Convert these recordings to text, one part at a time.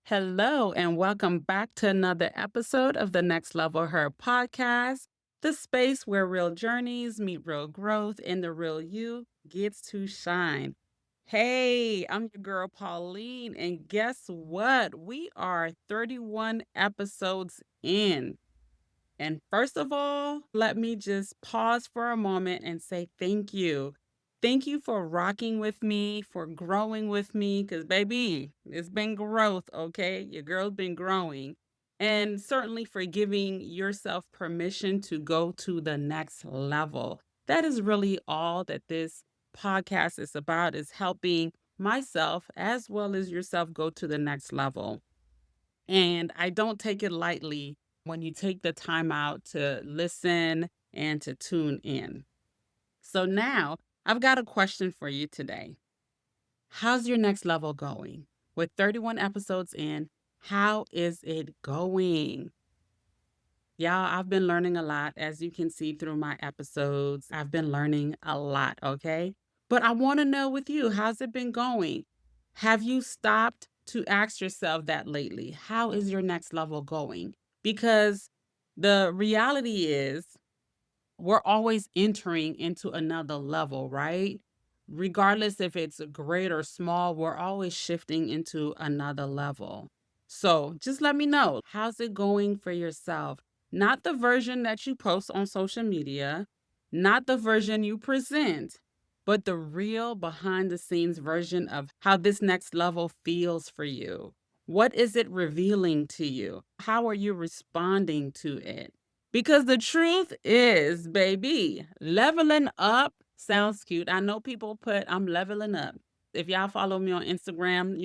Hello, and welcome back to another episode of the Next Level Her podcast, the space where real journeys meet real growth and the real you gets to shine. Hey, I'm your girl, Pauline, and guess what? We are 31 episodes in. And first of all, let me just pause for a moment and say thank you. Thank you for rocking with me, for growing with me, because baby, it's been growth, okay? Your girl's been growing. And certainly for giving yourself permission to go to the next level. That is really all that this podcast is about, is helping myself as well as yourself go to the next level. And I don't take it lightly when you take the time out to listen and to tune in. So now I've got a question for you today. How's your next level going? With 31 episodes in, how is it going? Y'all, I've been learning a lot, as you can see through my episodes. I've been learning a lot, okay? But I want to know with you, how's it been going? Have you stopped to ask yourself that lately? How is your next level going? Because the reality is, we're always entering into another level, right? Regardless if it's great or small, we're always shifting into another level. So just let me know, how's it going for yourself? Not the version that you post on social media, not the version you present, but the real behind the scenes version of how this next level feels for you. What is it revealing to you? How are you responding to it? Because the truth is, baby, leveling up sounds cute. I know people put, I'm leveling up. If y'all follow me on Instagram,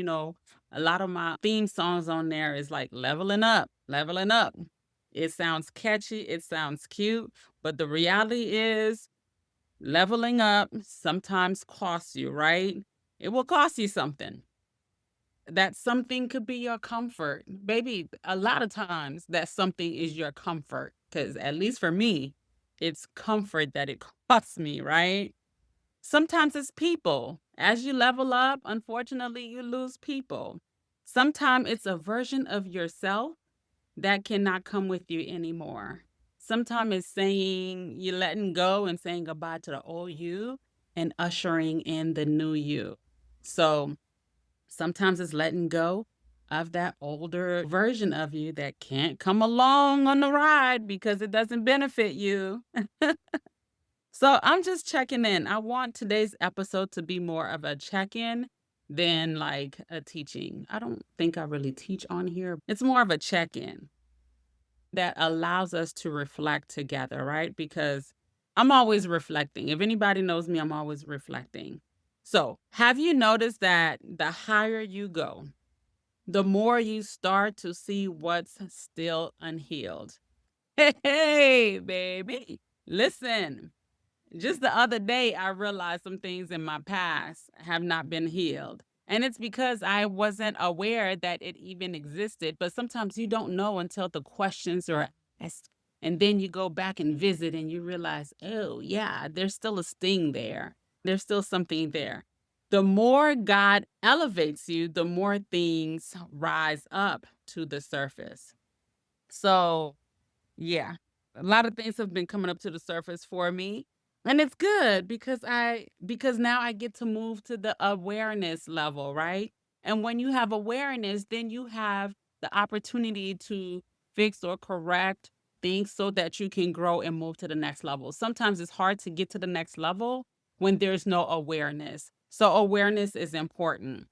a lot of my theme songs on there is like leveling up, leveling up. It sounds catchy, it sounds cute, but the reality is leveling up sometimes costs you, right? It will cost you something. That something could be your comfort. Baby, a lot of times that something is your comfort. Because at least for me, it's comfort that it costs me, right? Sometimes it's people. As you level up, unfortunately, you lose people. Sometimes it's a version of yourself that cannot come with you anymore. Sometimes it's saying you're letting go and saying goodbye to the old you and ushering in the new you. So sometimes it's letting go of that older version of you that can't come along on the ride because it doesn't benefit you. So I'm just checking in. I want today's episode to be more of a check in than like a teaching. I don't think I really teach on here. It's more of a check in that allows us to reflect together, right? Because I'm always reflecting. If anybody knows me, I'm always reflecting. So, have you noticed that the higher you go, the more you start to see what's still unhealed? Hey, baby. Listen, just the other day, I realized some things in my past have not been healed. And it's because I wasn't aware that it even existed. But sometimes you don't know until the questions are asked. And then you go back and visit and you realize, oh, yeah, there's still a sting there. There's still something there. The more God elevates you, the more things rise up to the surface. So, yeah. A lot of things have been coming up to the surface for me. And it's good because now I get to move to the awareness level, right? And when you have awareness, then you have the opportunity to fix or correct things so that you can grow and move to the next level. Sometimes it's hard to get to the next level when there's no awareness. So awareness is important.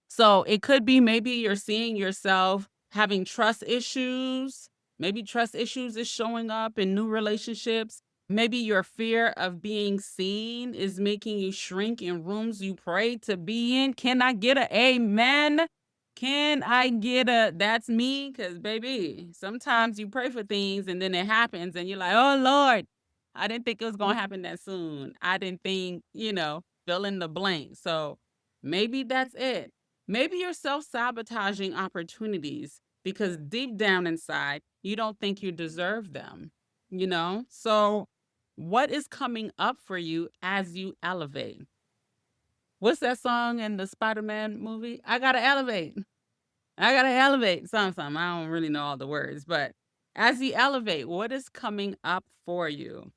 So it could be maybe you're seeing yourself having trust issues. Maybe trust issues is showing up in new relationships. Maybe your fear of being seen is making you shrink in rooms you pray to be in. Can I get a amen? Can I get a that's me? Because, baby, sometimes you pray for things and then it happens and you're like, oh, Lord, I didn't think it was going to happen that soon. I didn't think, fill in the blank. So maybe that's it. Maybe you're self sabotaging opportunities because deep down inside, you don't think you deserve them, you know? So, what is coming up for you as you elevate? What's that song in the Spider Man movie? I gotta elevate. I gotta elevate something. I don't really know all the words, but as you elevate, what is coming up for you?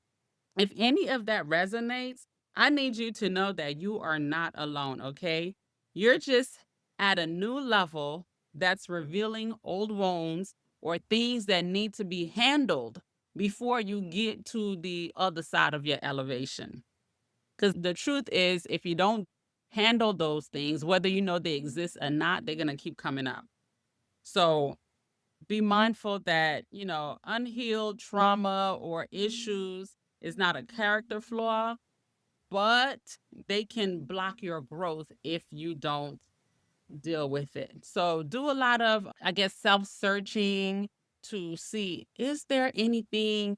If any of that resonates, I need you to know that you are not alone, okay? You're just at a new level that's revealing old wounds or things that need to be handled before you get to the other side of your elevation. Because the truth is, if you don't handle those things, whether you know they exist or not, they're going to keep coming up. So be mindful that, unhealed trauma or issues is not a character flaw, but they can block your growth if you don't deal with it. So do a lot of, I guess, self searching to see, is there anything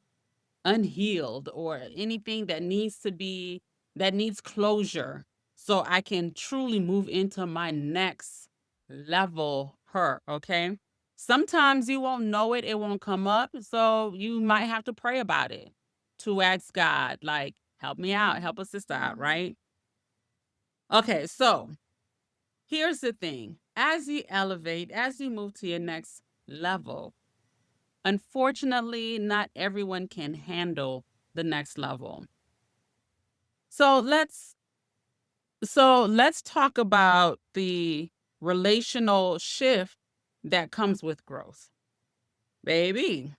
unhealed or anything that needs closure so I can truly move into my next level her, okay? Sometimes you won't know it, it won't come up, so you might have to pray about it to ask God, like, help me out, help a sister out, right? Okay, so here's the thing. As you elevate, as you move to your next level, unfortunately, not everyone can handle the next level. So let's talk about the relational shift that comes with growth. Baby,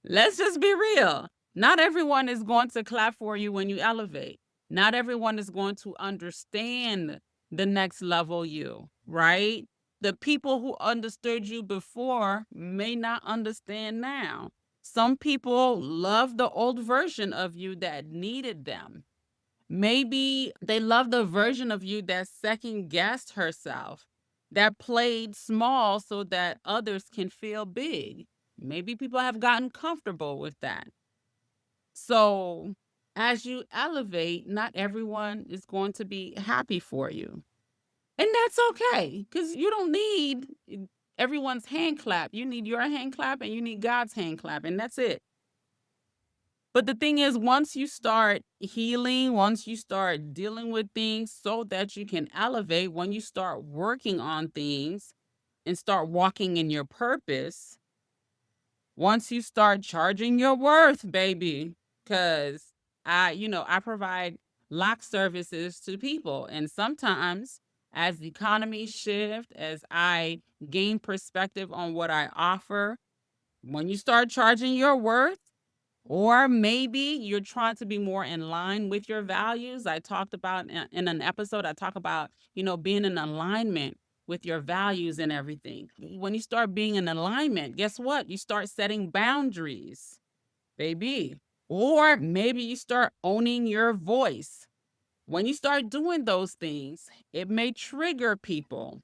let's just be real. Not everyone is going to clap for you when you elevate. Not everyone is going to understand the next level you, right? The people who understood you before may not understand now. Some people love the old version of you that needed them. Maybe they love the version of you that second guessed herself, that played small so that others can feel big. Maybe people have gotten comfortable with that. So, as you elevate, not everyone is going to be happy for you. And that's okay because you don't need everyone's hand clap. You need your hand clap and you need God's hand clap, and that's it. But the thing is, once you start healing, once you start dealing with things so that you can elevate, when you start working on things and start walking in your purpose, once you start charging your worth, baby, because I provide lock services to people. And sometimes as the economy shift, as I gain perspective on what I offer, when you start charging your worth, or maybe you're trying to be more in line with your values. I talked about in an episode, I talk about, being in alignment with your values and everything. When you start being in alignment, guess what? You start setting boundaries, baby. Or maybe you start owning your voice. When you start doing those things, it may trigger people.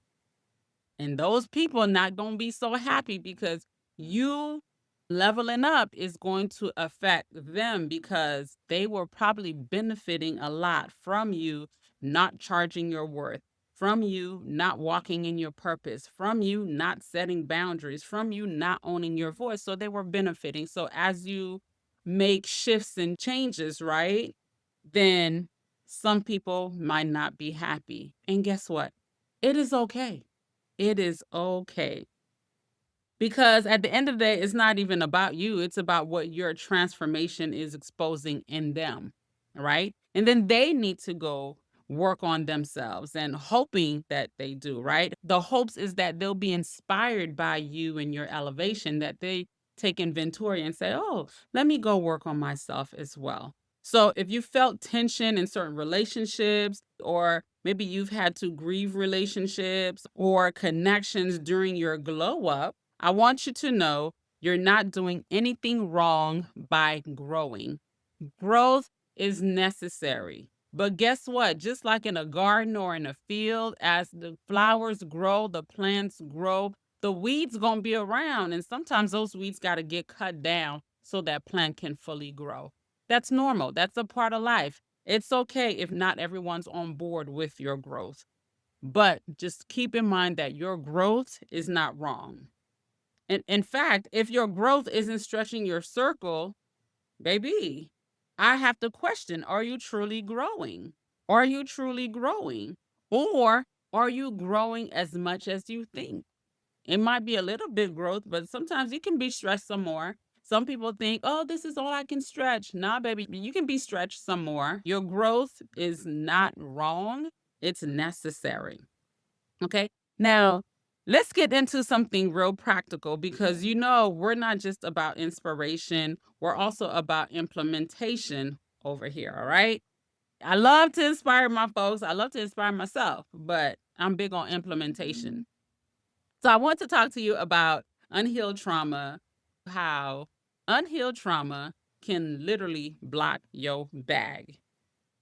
And those people are not going to be so happy because you leveling up is going to affect them because they were probably benefiting a lot from you not charging your worth, from you not walking in your purpose, from you not setting boundaries, from you not owning your voice. So they were benefiting. So as you make shifts and changes, right? Then some people might not be happy. And guess what? It is okay. It is okay. Because at the end of the day, it's not even about you. It's about what your transformation is exposing in them. Right. And then they need to go work on themselves and hoping that they do. Right. The hopes is that they'll be inspired by you and your elevation, that they take inventory and say, oh, let me go work on myself as well. So if you felt tension in certain relationships, or maybe you've had to grieve relationships or connections during your glow up, I want you to know you're not doing anything wrong by growing. Growth is necessary. But guess what? Just like in a garden or in a field, as the flowers grow, the plants grow, the weeds going to be around. And sometimes those weeds got to get cut down so that plant can fully grow. That's normal. That's a part of life. It's okay if not everyone's on board with your growth. But just keep in mind that your growth is not wrong. And in fact, if your growth isn't stretching your circle, baby, I have to question, are you truly growing? Are you truly growing? Or are you growing as much as you think? It might be a little bit growth, but sometimes you can be stretched some more. Some people think, oh, this is all I can stretch. Nah, baby, you can be stretched some more. Your growth is not wrong, it's necessary. Okay. Now, let's get into something real practical because we're not just about inspiration, we're also about implementation over here. All right. I love to inspire my folks, I love to inspire myself, but I'm big on implementation. So, I want to talk to you about unhealed trauma, how unhealed trauma can literally block your bag.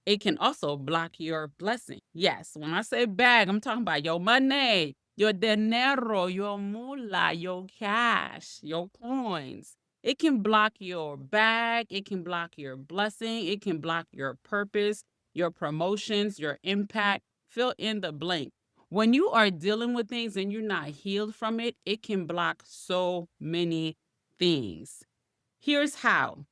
It can also block your blessing. Yes, when I say bag, I'm talking about your money, your dinero, your moolah, your cash, your coins. It can block your bag. It can block your blessing. It can block your purpose, your promotions, your impact. Fill in the blank. When you are dealing with things and you're not healed from it, it can block so many things. Here's how.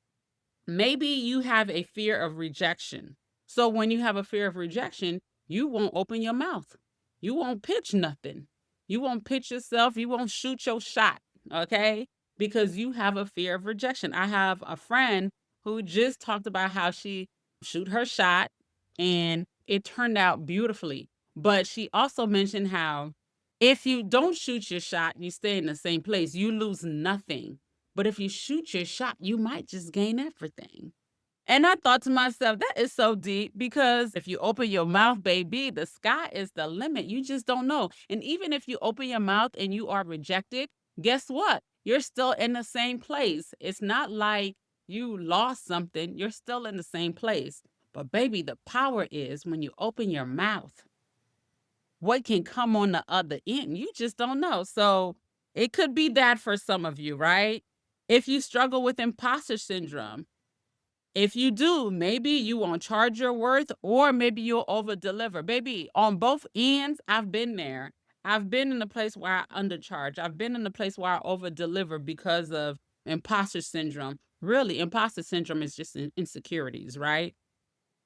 Maybe you have a fear of rejection. So when you have a fear of rejection, you won't open your mouth. You won't pitch nothing. You won't pitch yourself. You won't shoot your shot. Okay. Because you have a fear of rejection. I have a friend who just talked about how she shoot her shot and it turned out beautifully. But she also mentioned how if you don't shoot your shot, you stay in the same place, you lose nothing. But if you shoot your shot, you might just gain everything. And I thought to myself, that is so deep because if you open your mouth, baby, the sky is the limit. You just don't know. And even if you open your mouth and you are rejected, guess what? You're still in the same place. It's not like you lost something, you're still in the same place. But, baby, the power is when you open your mouth, what can come on the other end? You just don't know. So it could be that for some of you, right? If you struggle with imposter syndrome, if you do, maybe you won't charge your worth or maybe you'll over deliver. Baby, on both ends, I've been there. I've been in a place where I undercharge. I've been in a place where I over deliver because of imposter syndrome. Really, imposter syndrome is just insecurities, right?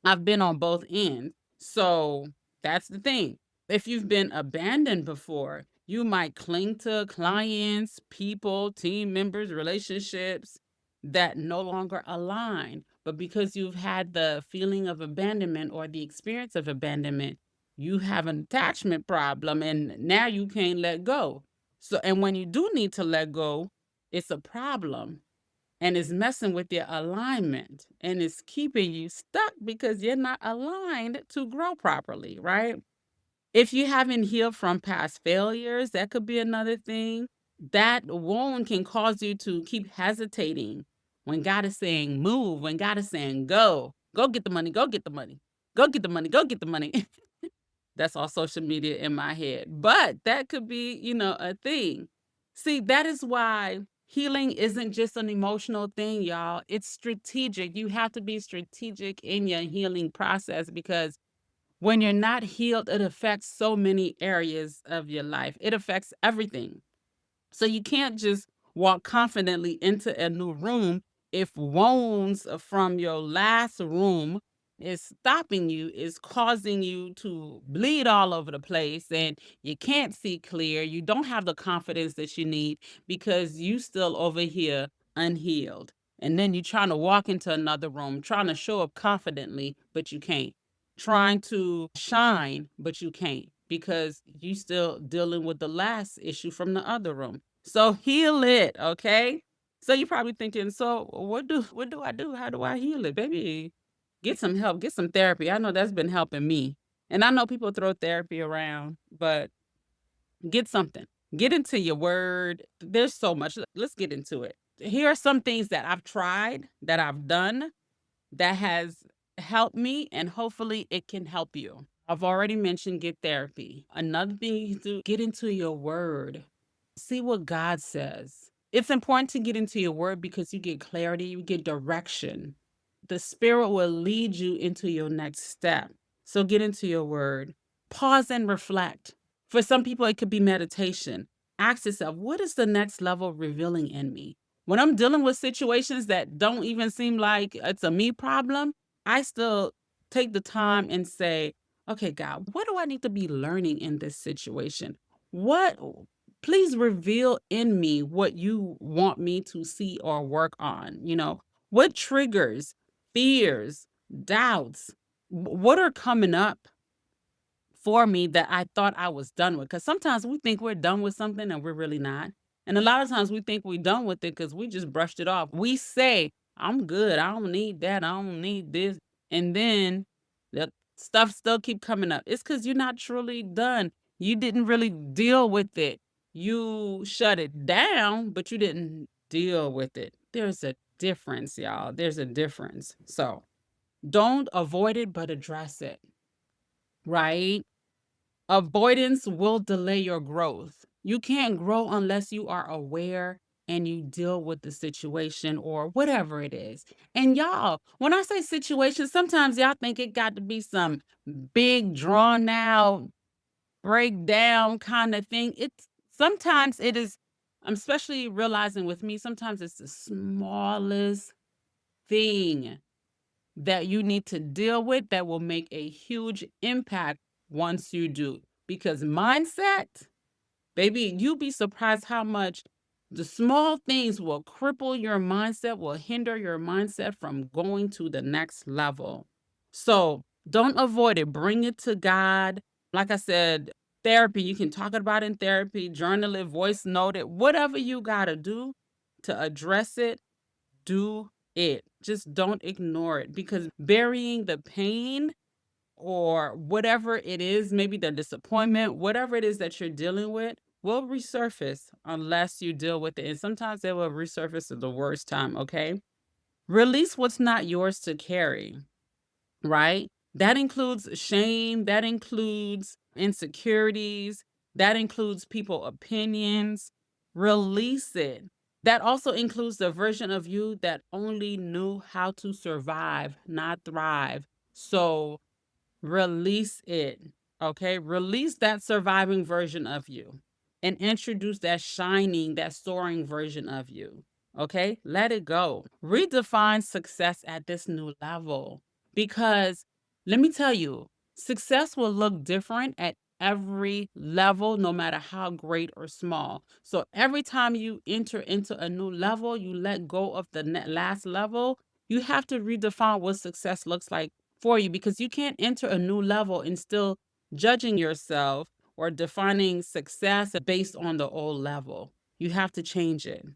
I've been on both ends. So that's the thing. If you've been abandoned before, you might cling to clients, people, team members, relationships that no longer align. But because you've had the feeling of abandonment or the experience of abandonment, you have an attachment problem and now you can't let go. So, and when you do need to let go, it's a problem and it's messing with your alignment and it's keeping you stuck because you're not aligned to grow properly, right? If you haven't healed from past failures, that could be another thing. That wound can cause you to keep hesitating when God is saying move, when God is saying go, go get the money, go get the money, go get the money, go get the money. That's all social media in my head. But that could be, a thing. See, that is why healing isn't just an emotional thing, y'all. It's strategic. You have to be strategic in your healing process because when you're not healed, it affects so many areas of your life. It affects everything. So you can't just walk confidently into a new room if wounds from your last room is stopping you, is causing you to bleed all over the place and you can't see clear. You don't have the confidence that you need because you still over here unhealed. And then you're trying to walk into another room, trying to show up confidently, but you can't. Trying to shine, but you can't because you still dealing with the last issue from the other room. So heal it, okay? So you're probably thinking, so what do I do? How do I heal it? Baby, get some help, get some therapy. I know that's been helping me. And I know people throw therapy around, but get something. Get into your word. There's so much. Let's get into it. Here are some things that I've tried, that I've done, that has helped me, and hopefully it can help you. I've already mentioned get therapy. Another thing you can do, get into your word. See what God says. It's important to get into your word because you get clarity, you get direction. The Spirit will lead you into your next step. So get into your word. Pause and reflect. For some people, it could be meditation. Ask yourself, what is the next level revealing in me? When I'm dealing with situations that don't even seem like it's a me problem, I still take the time and say, okay, God, what do I need to be learning in this situation? What please reveal in me what you want me to see or work on. What triggers, fears, doubts, what are coming up for me that I thought I was done with. Because sometimes we think we're done with something and we're really not. And a lot of times we think we're done with it because we just brushed it off. We say, I'm good. I don't need that. I don't need this. And then the stuff still keep coming up. It's because you're not truly done. You didn't really deal with it. You shut it down, but you didn't deal with it. There's a difference, y'all. There's a difference. So don't avoid it, but address it, right? Avoidance will delay your growth. You can't grow unless you are aware and you deal with the situation or whatever it is. And y'all, when I say situation, sometimes y'all think it got to be some big drawn out breakdown kind of thing. It's sometimes it is, I'm especially realizing with me, sometimes it's the smallest thing that you need to deal with that will make a huge impact once you do. Because mindset, baby, you'll be surprised how much the small things will cripple your mindset, will hinder your mindset from going to the next level. So don't avoid it. Bring it to God. Like I said, therapy, you can talk about it in therapy, journal it, voice note it, whatever you got to do to address it, do it. Just don't ignore it because burying the pain or whatever it is, maybe the disappointment, whatever it is that you're dealing with, will resurface unless you deal with it. And sometimes they will resurface at the worst time, okay? Release what's not yours to carry, right? That includes shame, that includes insecurities, that includes people opinions. Release it. That also includes the version of you that only knew how to survive, not thrive. So release it. Okay? Release that surviving version of you and introduce that shining, that soaring version of you. Okay? Let it go. Redefine success at this new level because let me tell you, success will look different at every level, no matter how great or small. So every time you enter into a new level, you let go of the last level. You have to redefine what success looks like for you because you can't enter a new level and still judging yourself or defining success based on the old level. You have to change it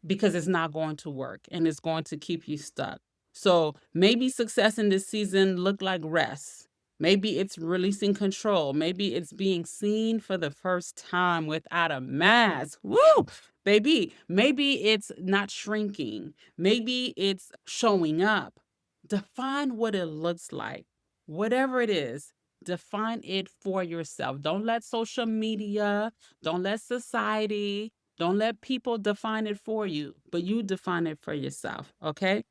because it's not going to work and it's going to keep you stuck. So maybe success in this season look like rest. Maybe it's releasing control. Maybe it's being seen for the first time without a mask. Woo! Baby, maybe it's not shrinking. Maybe it's showing up. Define what it looks like. Whatever it is, define it for yourself. Don't let social media, don't let society, don't let people define it for you, but you define it for yourself, okay?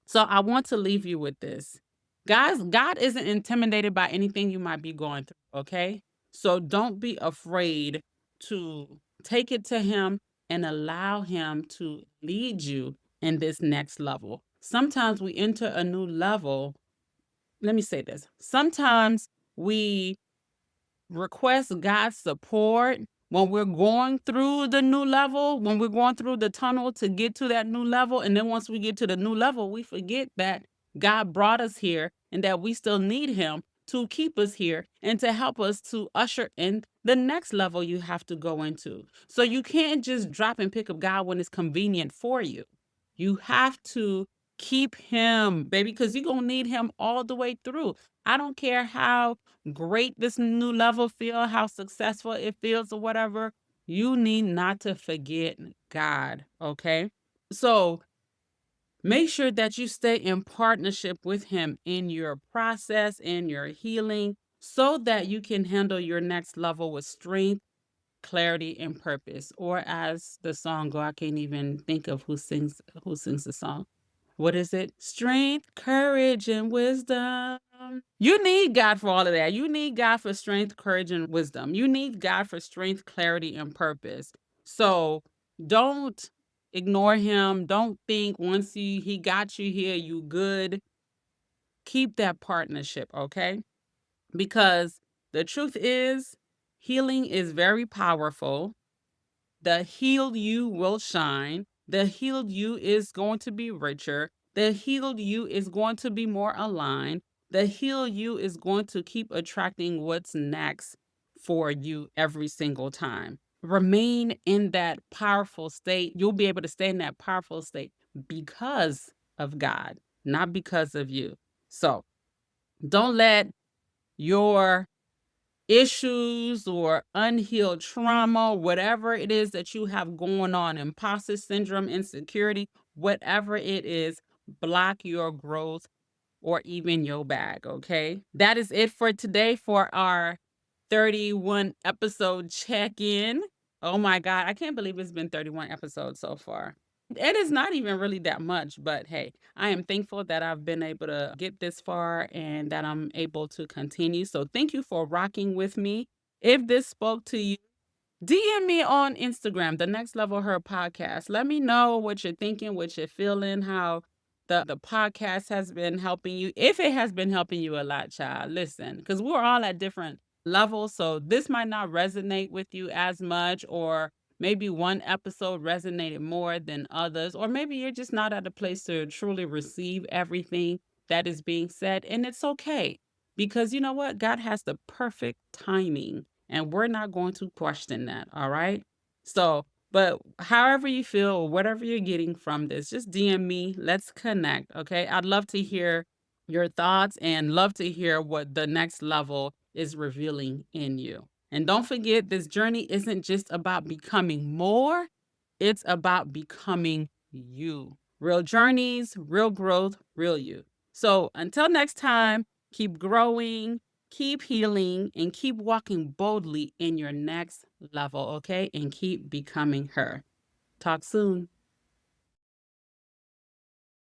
So I want to leave you with this. Guys, God isn't intimidated by anything you might be going through, okay? So don't be afraid to take it to him and allow him to lead you in this next level. Sometimes we enter a new level. Let me say this. Sometimes we request God's support when we're going through the new level, when we're going through the tunnel to get to that new level. And then once we get to the new level, we forget that God brought us here and that we still need him to keep us here and to help us to usher in the next level you have to go into. So you can't just drop and pick up God when it's convenient for you. You have to keep him, baby, because you're going to need him all the way through. I don't care how great this new level feel, how successful it feels or whatever, you need not to forget God, okay? So make sure that you stay in partnership with him in your process, in your healing, so that you can handle your next level with strength, clarity, and purpose. Or as the song go, I can't even think of who sings the song. What is it? Strength, courage, and wisdom. You need God for all of that. You need God for strength, courage, and wisdom. You need God for strength, clarity, and purpose. So don't ignore him. Don't think once he got you here, you good. Keep that partnership, okay? Because the truth is, healing is very powerful. The healed you will shine. The healed you is going to be richer. The healed you is going to be more aligned. The healed you is going to keep attracting what's next for you every single time. Remain in that powerful state. You'll be able to stay in that powerful state because of God, not because of you. So don't let your issues or unhealed trauma, whatever it is that you have going on, imposter syndrome, insecurity, whatever it is, block your growth or even your bag. Okay. That is it for today for our 31 episode check in. Oh my God. I can't believe it's been 31 episodes so far. It is not even really that much, but hey, I am thankful that I've been able to get this far and that I'm able to continue. So thank you for rocking with me. If this spoke to you, DM me on Instagram, the Next Level Her podcast. Let me know what you're thinking, what you're feeling, how the podcast has been helping you. If it has been helping you a lot, child, listen, because we're all at different levels. So this might not resonate with you as much, or maybe one episode resonated more than others, or maybe you're just not at a place to truly receive everything that is being said. And it's okay because you know what? God has the perfect timing and we're not going to question that. All right. So, but however you feel or whatever you're getting from this, just DM me. Let's connect. Okay. I'd love to hear your thoughts and love to hear what the next level is revealing in you. And don't forget, this journey isn't just about becoming more, it's about becoming you. Real journeys, real growth, real you. So until next time, keep growing, keep healing, and keep walking boldly in your next level, okay? And keep becoming her. Talk soon.